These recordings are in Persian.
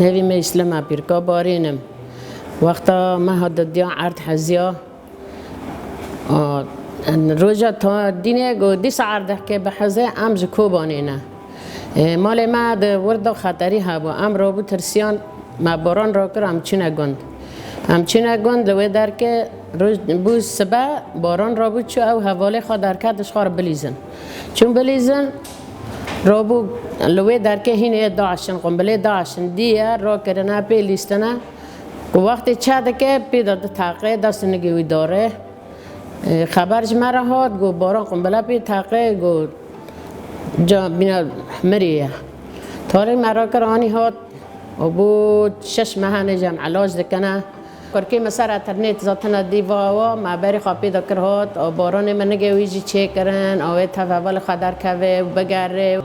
تهوی می اسلام پیرکا بارینم وقتا ما هاد دیا عرض حزیا روزا تا دینه گو دی سعرده که به حزه امز کوبانینه مال ما ده ورد خطری هبو ام رو بود ترسیان ما باران را کرد همچینه گند لوی در که روز بوز سبا باران را بود چو او حواله خواه در کتش خواه بلیزن چون بلیزن را بود لوی در که هینه داعشن قنبله داعشن دیه را کرنه پی لیستنه و وقتی چه که پی داده تاقه دست نگوی داره خبرش مرا هاد گو باران قنبله پی تاقه گو جا بینا مریه تاری مرا کرانی هاد و بود 6 ماه جمع علاج دکنه کرکی مسر اترنیت زاتنا دیوا و ما بری خواه پیدا کرد و باران من نگویجی چه کرن و تفاول خدر که و بگره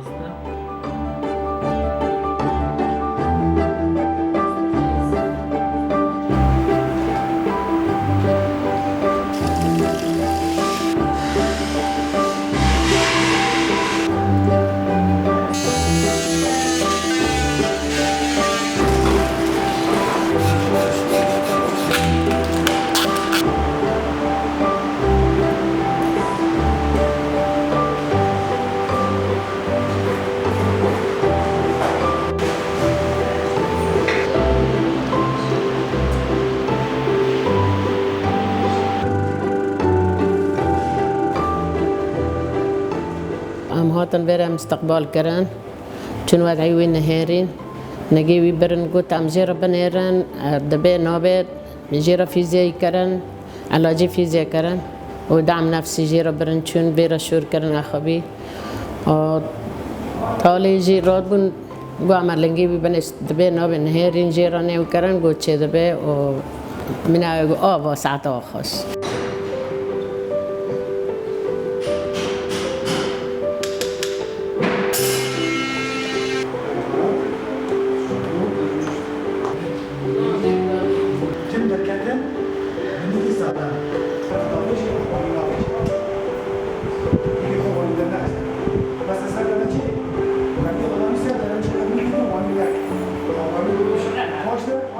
هاتن برم استقبال کردن چون وضعی وی نهارین نگیوی برن گوت ام جیرا بنیرن دبی نابد جیرا فیزیایی کردن علاجی فیزیایی کردن و دعم نفسی جیرا برن چون بیرا شور کردن اخوابی تالی جیرا بون گو عملنگی بی بنست دبی نابد نهارین جیرا نیو کردن گوت چه دبی و من آوا ساعت آخاش Başta